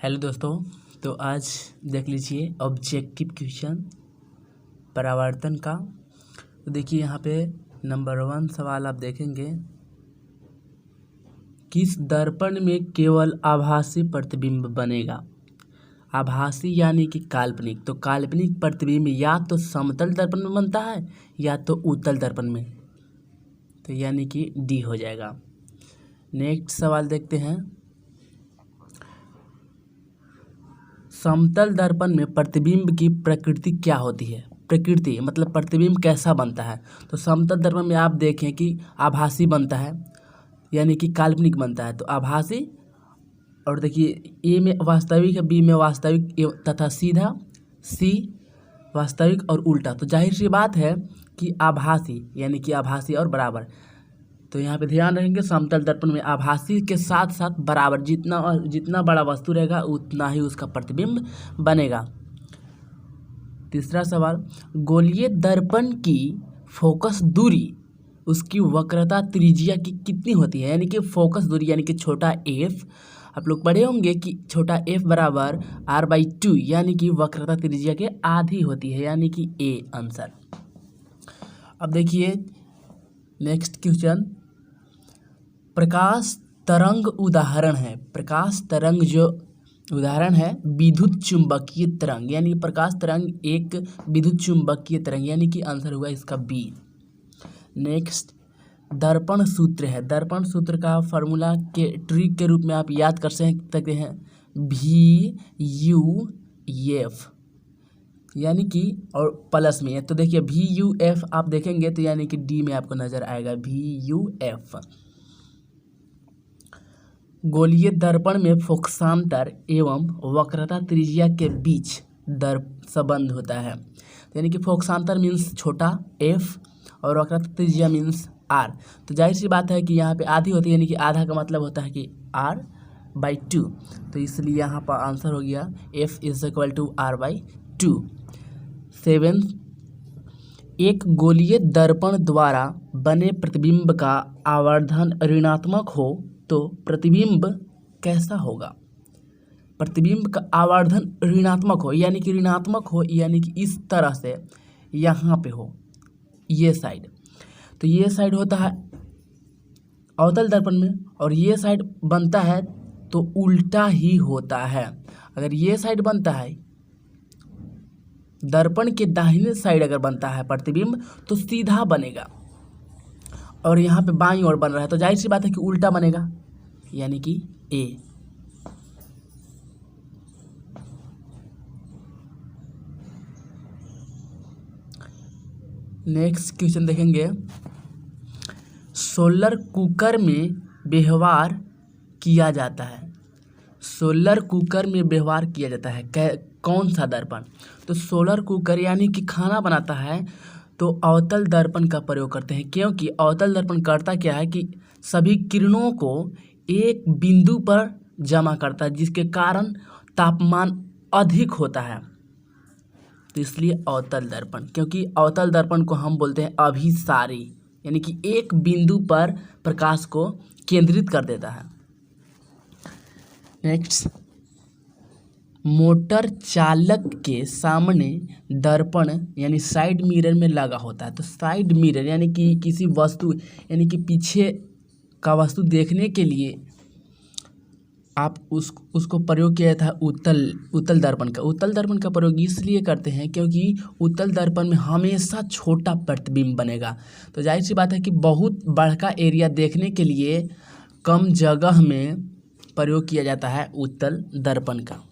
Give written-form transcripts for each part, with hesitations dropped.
Hello दोस्तों। तो आज देख लीजिए ऑब्जेक्टिव क्वेश्चन परावर्तन का। तो देखिए यहाँ पे नंबर 1 सवाल आप देखेंगे, किस दर्पण में केवल आभासी प्रतिबिंब बनेगा। आभासी यानी कि काल्पनिक। तो काल्पनिक प्रतिबिंब या तो समतल दर्पण में बनता है या तो उत्तल दर्पण में, तो यानी कि डी हो जाएगा। नेक्स्ट सवाल देखते हैं, समतल दर्पण में प्रतिबिंब की प्रकृति क्या होती है। प्रकृति मतलब प्रतिबिंब कैसा बनता है। तो समतल दर्पण में आप देखें कि आभासी बनता है यानी कि काल्पनिक बनता है। तो आभासी, और देखिए ए में वास्तविक है, बी में वास्तविक तथा सीधा, सी वास्तविक और उल्टा। तो जाहिर सी बात है कि आभासी यानी कि आभासी और बराबर। तो यहाँ पे ध्यान रखेंगे, समतल दर्पण में आभासी के साथ साथ बराबर, जितना बड़ा वस्तु रहेगा उतना ही उसका प्रतिबिंब बनेगा। तीसरा सवाल, गोलीय दर्पण की फोकस दूरी उसकी वक्रता त्रिज्या की कितनी होती है। यानी कि फोकस दूरी यानी कि छोटा एफ, आप लोग पढ़े होंगे कि छोटा एफ बराबर r/2 यानी कि वक्रता त्रिज्या के आधी होती है, यानी कि ए आंसर। अब देखिए नेक्स्ट क्वेश्चन, प्रकाश तरंग उदाहरण है। प्रकाश तरंग जो उदाहरण है विद्युत चुंबकीय तरंग, यानी प्रकाश तरंग एक विद्युत चुंबकीय तरंग, यानी कि आंसर हुआ इसका बी। नेक्स्ट दर्पण सूत्र है। दर्पण सूत्र का फॉर्मूला के ट्रिक के रूप में आप याद कर सकते हैं VUF, यानी कि और प्लस में। तो देखिए VUF आप देखेंगे तो यानी कि डी में आपको नजर आएगा VUF। गोलीय दर्पण में फोकसांतर एवं वक्रता त्रिज्या के बीच संबंध होता है। यानी कि फोकसांतर मीन्स छोटा एफ और वक्रता त्रिज्या मीन्स आर। तो जाहिर सी बात है कि यहाँ पे आधी होती है, यानी कि आधा का मतलब होता है कि r/2। तो इसलिए यहाँ पर आंसर हो गया F = r/2। 7, एक गोलीय दर्पण द्वारा बने प्रतिबिंब का आवर्धन ऋणात्मक हो तो प्रतिबिंब कैसा होगा। प्रतिबिंब का आवर्धन ऋणात्मक हो यानी कि ऋणात्मक हो, यानी कि इस तरह से यहाँ पे हो, ये साइड। तो ये साइड होता है अवतल दर्पण में, और ये साइड बनता है तो उल्टा ही होता है। अगर ये साइड बनता है, दर्पण के दाहिने साइड अगर बनता है प्रतिबिंब तो सीधा बनेगा, और यहाँ पे बाईं ओर बन रहा है तो जाहिर सी बात है कि उल्टा बनेगा, यानी कि ए। नेक्स्ट क्वेश्चन देखेंगे, सोलर कुकर में व्यवहार किया जाता है। सोलर कुकर में व्यवहार किया जाता है कौन सा दर्पण। तो सोलर कुकर यानी कि खाना बनाता है तो अवतल दर्पण का प्रयोग करते हैं, क्योंकि अवतल दर्पण करता क्या है कि सभी किरणों को एक बिंदु पर जमा करता है, जिसके कारण तापमान अधिक होता है। तो इसलिए अवतल दर्पण, क्योंकि अवतल दर्पण को हम बोलते हैं अभिसारी, यानी कि एक बिंदु पर प्रकाश को केंद्रित कर देता है। नेक्स्ट, मोटर चालक के सामने दर्पण यानी साइड मिरर में लगा होता है। तो साइड मिरर यानी कि किसी वस्तु यानी कि पीछे का वस्तु देखने के लिए आप उसको प्रयोग किया था उत्तल दर्पण का। उत्तल दर्पण का प्रयोग इसलिए करते हैं क्योंकि उत्तल दर्पण में हमेशा छोटा प्रतिबिंब बनेगा। तो जाहिर सी बात है कि बहुत बड़ा एरिया देखने के लिए कम जगह में प्रयोग किया जाता है उत्तल दर्पण का।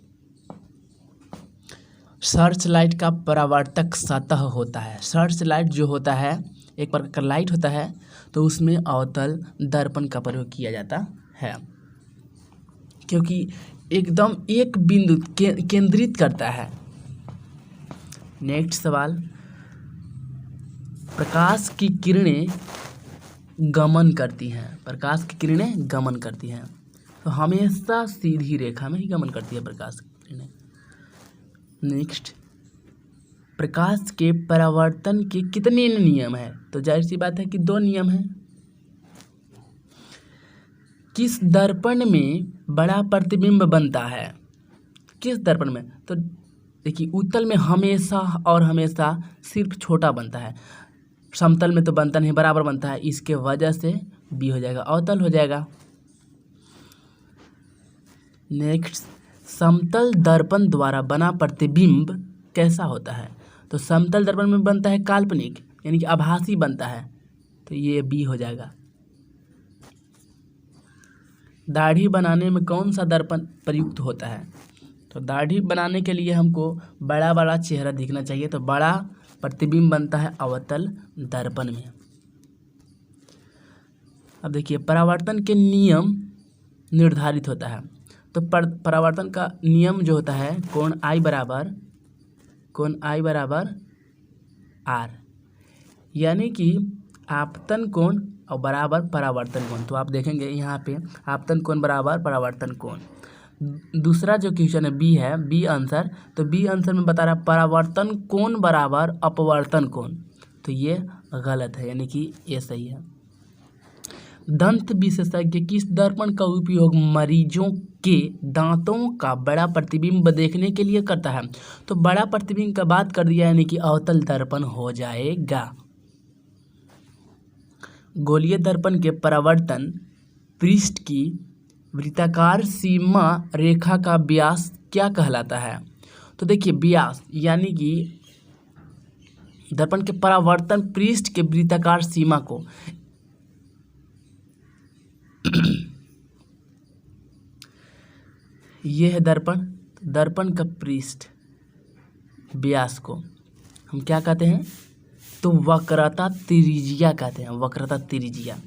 सर्च लाइट का परावर्तक सतह होता है। सर्च लाइट जो होता है एक प्रकार का लाइट होता है, तो उसमें अवतल दर्पण का प्रयोग किया जाता है, क्योंकि एकदम एक बिंदु केंद्रित करता है। नेक्स्ट सवाल, प्रकाश की किरणें गमन करती हैं। प्रकाश की किरणें गमन करती हैं, तो हमेशा सीधी रेखा में ही गमन करती है प्रकाश की किरणें। नेक्स्ट, प्रकाश के परावर्तन के कितने नियम हैं। तो जाहिर सी बात है कि 2 नियम हैं। किस दर्पण में बड़ा प्रतिबिंब बनता है। किस दर्पण में, तो देखिए उत्तल में हमेशा और हमेशा सिर्फ छोटा बनता है, समतल में तो बनता नहीं, बराबर बनता है, इसके वजह से बी हो जाएगा, अवतल हो जाएगा। नेक्स्ट, समतल दर्पण द्वारा बना प्रतिबिंब कैसा होता है, तो समतल दर्पण में बनता है काल्पनिक यानी कि आभासी बनता है, तो ये बी हो जाएगा। दाढ़ी बनाने में कौन सा दर्पण प्रयुक्त होता है, तो दाढ़ी बनाने के लिए हमको बड़ा बड़ा चेहरा दिखना चाहिए, तो बड़ा प्रतिबिंब बनता है अवतल दर्पण में। अब देखिए परावर्तन के नियम निर्धारित होता है, तो परावर्तन का नियम जो होता है कोण I बराबर R, यानी कि आपतन कोण और बराबर परावर्तन कोण। तो आप देखेंगे यहाँ पे आपतन कोण बराबर परावर्तन कोण। दूसरा जो क्वेश्चन है बी है, बी आंसर, तो बी आंसर में बता रहा है परावर्तन कोण बराबर अपवर्तन कोण, तो ये गलत है, यानी कि ये सही है। दंत विशेषज्ञ किस दर्पण का उपयोग मरीजों के दांतों का बड़ा प्रतिबिंब देखने के लिए करता है, तो बड़ा प्रतिबिंब का बात कर दिया, यानी कि अवतल दर्पण हो जाएगा। गोलीय दर्पण के परावर्तन पृष्ठ की वृत्ताकार सीमा रेखा का व्यास क्या कहलाता है, तो देखिए व्यास यानी कि दर्पण के परावर्तन पृष्ठ के वृत्ताकार सीमा को यह है दर्पण का पृष्ठ व्यास को हम क्या कहते हैं, तो वक्रता त्रिज्या कहते हैं, वक्रता त्रिज्या।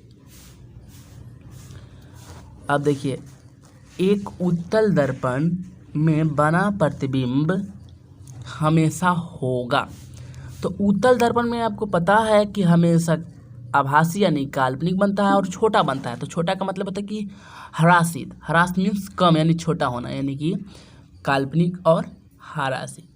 अब देखिए एक उत्तल दर्पण में बना प्रतिबिंब हमेशा होगा, तो उत्तल दर्पण में आपको पता है कि हमेशा आभासी यानी काल्पनिक बनता है और छोटा बनता है, तो छोटा का मतलब होता है कि ह्रासित मीन्स कम यानी छोटा होना, यानी कि काल्पनिक और ह्रासित।